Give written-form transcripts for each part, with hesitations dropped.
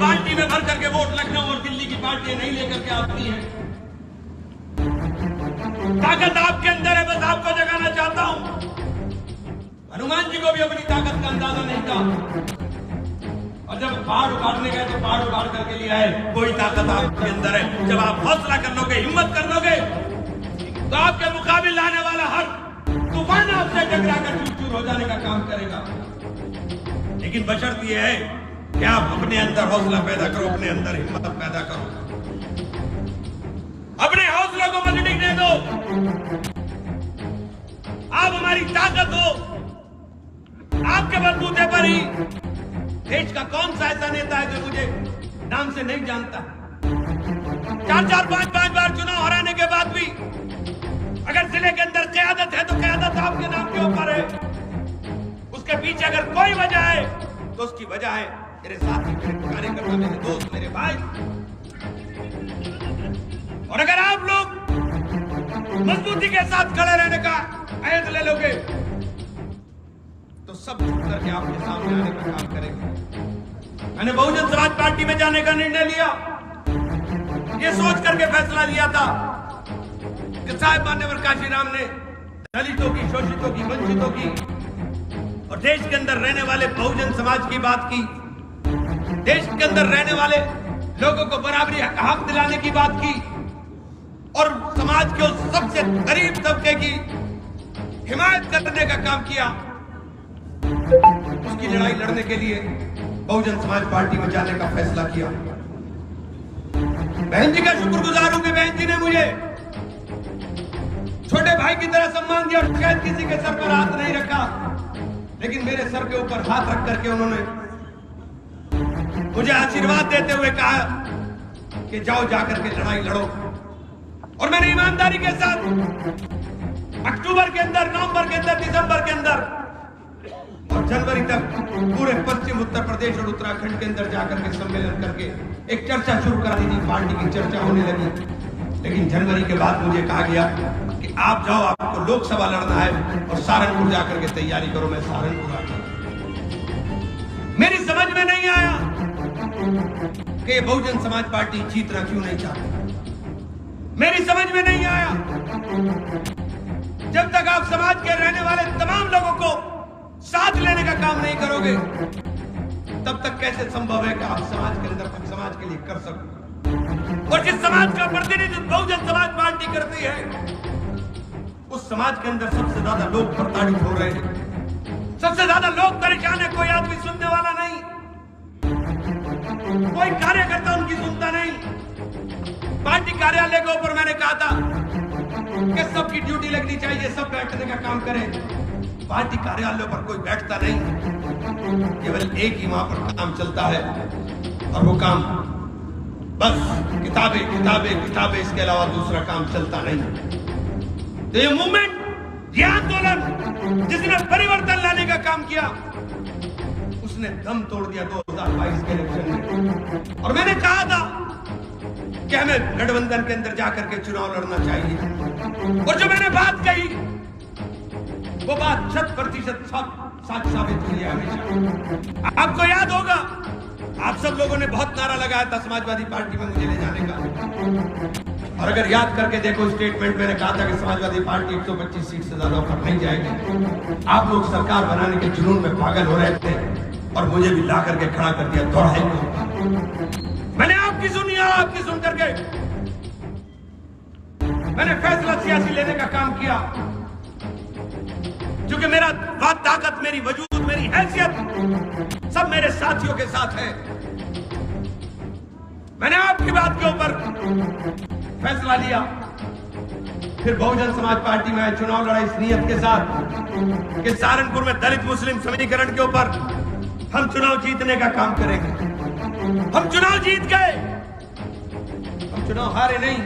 बाल्टी में भर करके वोट लखनऊ और दिल्ली की पार्टियां नहीं लेकर के आती हैं। ताकत आपके अंदर है, बस आपको जगाना चाहता हूं। हनुमान जी को भी अपनी ताकत का अंदाजा नहीं था, और जब पहाड़ उखाड़ने गए तो पहाड़ उखाड़ करके लिया है। कोई ताकत आपके अंदर है। जब आप हौसला कर लोगे, हिम्मत कर लोगे, तो आपके मुकाबले आने वाला हर तूफान आपसे टकरा कर चूर-चूर हो जाने का काम करेगा। लेकिन बशर्त यह है कि आप अपने अंदर हौसला पैदा करो, अपने अंदर हिम्मत पैदा करो, अपने हौसले को मत डिगने दो। आप हमारी ताकत हो। आपके बलबूते पर ही देश का कौन सा ऐसा नेता है जो मुझे नाम से नहीं जानता? 4-4, 5-5 बार चुनाव हराने के बाद भी अगर जिले के अंदर क़यादत है तो क़यादत आपके नाम के ऊपर है। उसके पीछे अगर कोई वजह है तो उसकी वजह है मेरे साथी, मेरे कार्यकर्ता, मेरे दोस्त, मेरे भाई। और अगर आप लोग मजबूती के साथ खड़े रहने का अहद ले लोगे तो सब झुक करके आपके सामने आने का काम करेंगे। मैंने बहुजन समाज पार्टी में जाने का निर्णय लिया, ये सोच करके फैसला लिया था कि साहिब मान्यवर काशीराम ने दलितों की, शोषितों की, वंचितों की और देश के अंदर रहने वाले बहुजन समाज की बात की, देश के अंदर रहने वाले लोगों को बराबरी का हक दिलाने की बात की और समाज के उस सबसे गरीब तबके की हिमायत करने का काम किया। उसकी लड़ाई लड़ने के लिए बहुजन समाज पार्टी में जाने का फैसला किया। बहन जी का शुक्रगुजार हूं कि बहन जी ने मुझे छोटे भाई की तरह सम्मान दिया और शायद किसी के सर पर हाथ नहीं रखा, लेकिन मेरे सर के ऊपर हाथ रख करके उन्होंने मुझे आशीर्वाद देते हुए कहा कि जाओ जाकर के लड़ाई लड़ो। और मैंने ईमानदारी के साथ अक्टूबर के अंदर, नवंबर के अंदर, दिसंबर के अंदर और जनवरी तक पूरे पश्चिम उत्तर प्रदेश और उत्तराखंड के अंदर जाकर के सम्मेलन करके एक चर्चा शुरू करा दी थी। पार्टी की चर्चा होने लगी, लेकिन जनवरी के बाद मुझे कहा गया कि आप जाओ, आपको लोकसभा लड़ना है और सहारनपुर जाकर के तैयारी करो। मैं सहारनपुर आ गया। मेरी समझ में नहीं आया कि बहुजन समाज पार्टी जीतना क्यों नहीं चाहती। मेरी समझ में नहीं आया जब तक आप समाज के रहने वाले तमाम लोगों को साथ लेने का काम नहीं करोगे, तब तक कैसे संभव है कि आप समाज के अंदर कुछ समाज के लिए कर सको। और जिस समाज का प्रतिनिधित्व बहुजन समाज पार्टी करती है, उस समाज के अंदर सबसे ज्यादा लोग प्रताड़ित हो रहे हैं, सबसे ज्यादा लोग परेशान है। कोई आदमी सुनने वाला नहीं, कोई कार्यकर्ता उनकी सुनता नहीं। पार्टी कार्यालय के ऊपर मैंने कहा था कि सबकी ड्यूटी लगनी चाहिए, सब बैठने का काम करें। पार्टी कार्यालयों पर कोई बैठता नहीं, केवल एक ही वहां पर काम चलता है और वो काम बस किताबें किताबें किताबें, इसके अलावा दूसरा काम चलता नहीं। तो ये मूवमेंट, ये आंदोलन जिसने परिवर्तन लाने का काम किया, उसने दम तोड़ दिया 2022 के इलेक्शन में। और मैंने कहा था कि हमें गठबंधन के अंदर जाकर के चुनाव लड़ना चाहिए, और जो मैंने बात कही वो बात 100% सच साबित हुई है हमेशा। आपको याद होगा, आप सब लोगों ने बहुत नारा लगाया था समाजवादी पार्टी में मुझे ले जाने का। और अगर याद करके देखो, स्टेटमेंट मैंने कहा था कि समाजवादी पार्टी 125 सीट से ज्यादा ऊपर नहीं जाएगी। आप लोग सरकार बनाने के जुनून में पागल हो रहे थे और मुझे भी ला करके खड़ा कर दिया, दौड़ाई। मैंने आपकी सुनी, आपकी सुन करके मैंने फैसला सियासी लेने का काम किया, क्योंकि मेरा बात, ताकत, मेरी वजूद, मेरी हैसियत सब मेरे साथियों के साथ है। मैंने आपकी बात के ऊपर फैसला लिया। फिर बहुजन समाज पार्टी में चुनाव लड़ा इस नियत के साथ कि सहारनपुर में दलित मुस्लिम समीकरण के ऊपर हम चुनाव जीतने का काम करेंगे। हम चुनाव जीत गए, हम चुनाव हारे नहीं,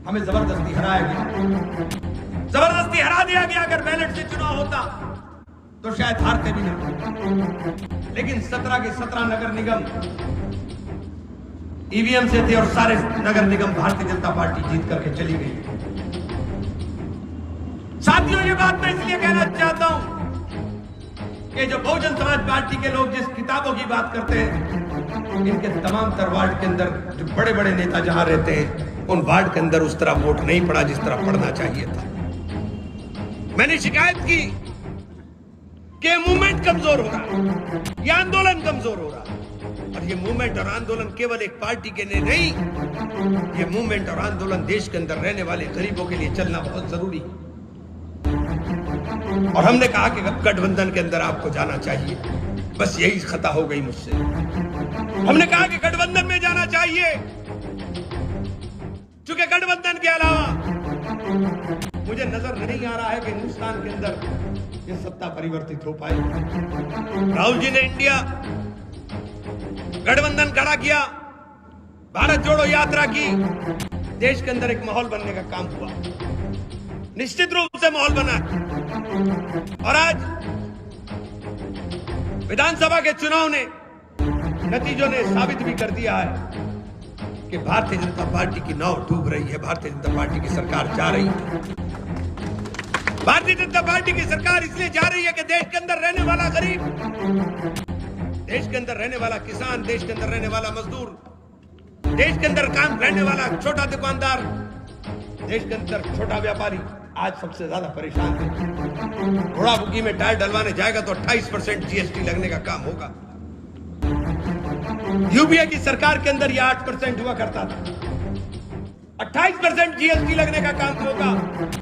हमें जबरदस्ती हराया गया, जबरदस्ती हरा दिया गया। अगर बैलेट से चुनाव होता तो शायद हारते भी नहीं। लेकिन 17 के 17 नगर निगम ईवीएम से थे और सारे नगर निगम भारतीय जनता पार्टी जीत करके चली गई। साथियों, ये बात मैं इसलिए कहना चाहता हूं कि जो बहुजन समाज पार्टी के लोग जिस किताबों की बात करते हैं, इनके तमाम तर वार्ड के अंदर जो बड़े बड़े नेता जहां रहते हैं उन वार्ड के अंदर उस तरह वोट नहीं पड़ा जिस तरह पड़ना चाहिए था। मैंने शिकायत की कि मूवमेंट कमजोर हो रहा है, यह आंदोलन कमजोर हो रहा है। और ये मूवमेंट और आंदोलन केवल एक पार्टी के लिए नहीं, ये मूवमेंट और आंदोलन देश के अंदर रहने वाले गरीबों के लिए चलना बहुत जरूरी है। और हमने कहा कि गठबंधन के अंदर आपको जाना चाहिए। बस यही खता हो गई मुझसे। हमने कहा कि गठबंधन में जाना चाहिए, क्योंकि गठबंधन के अलावा मुझे नजर नहीं आ रहा है कि हिंदुस्तान के अंदर ये सत्ता परिवर्तित हो पाए। राहुल जी ने इंडिया गठबंधन खड़ा किया, भारत जोड़ो यात्रा की, देश के अंदर एक माहौल बनने का काम हुआ, निश्चित रूप से माहौल बना। और आज विधानसभा के चुनाव ने, नतीजों ने साबित भी कर दिया है कि भारतीय जनता पार्टी की नाव डूब रही है, भारतीय जनता पार्टी की सरकार जा रही है। भारतीय जनता पार्टी की सरकार इसलिए जा रही है कि देश के अंदर रहने वाला गरीब, देश के अंदर रहने वाला किसान, देश के अंदर रहने वाला मजदूर, देश के अंदर काम करने वाला छोटा दुकानदार, देश के अंदर छोटा व्यापारी आज सबसे ज्यादा परेशान है। घोड़ा बुकी में टायर डलवाने जाएगा तो 28% जीएसटी लगने का काम होगा। यूपीए की सरकार के अंदर यह 8% हुआ करता था, 28% जीएसटी लगने का काम होगा।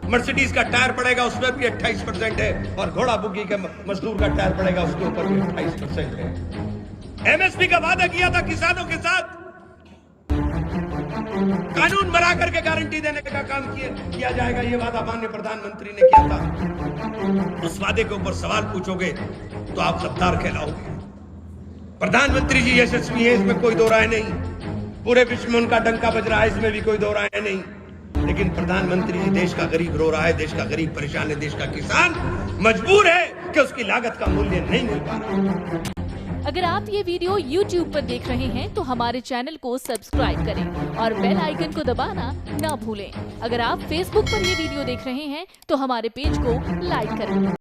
मर्सिडीज का टायर पड़ेगा, उसमें भी 28% है, और घोड़ा बुकी के मजदूर का टायर पड़ेगा, उसके ऊपर भी 28% है। एमएसपी का वादा किया था किसानों के साथ, कानून बना करके गारंटी देने का काम किया जाएगा, ये वादा माननीय प्रधानमंत्री ने किया था। उस वादे के ऊपर सवाल पूछोगे तो आप गद्दार कहलाओगे। प्रधानमंत्री जी यशस्वी है, इसमें कोई दो राय नहीं, पूरे विश्व में उनका डंका बज रहा है, इसमें भी कोई दो राय नहीं। लेकिन प्रधानमंत्री जी, देश का गरीब रो रहा है, देश का गरीब परेशान है, देश का किसान मजबूर है कि उसकी लागत का मूल्य नहीं मिल पा रहा। अगर आप ये वीडियो YouTube पर देख रहे हैं तो हमारे चैनल को सब्सक्राइब करें और बेल आइकन को दबाना ना भूलें। अगर आप Facebook पर ये वीडियो देख रहे हैं तो हमारे पेज को लाइक करें।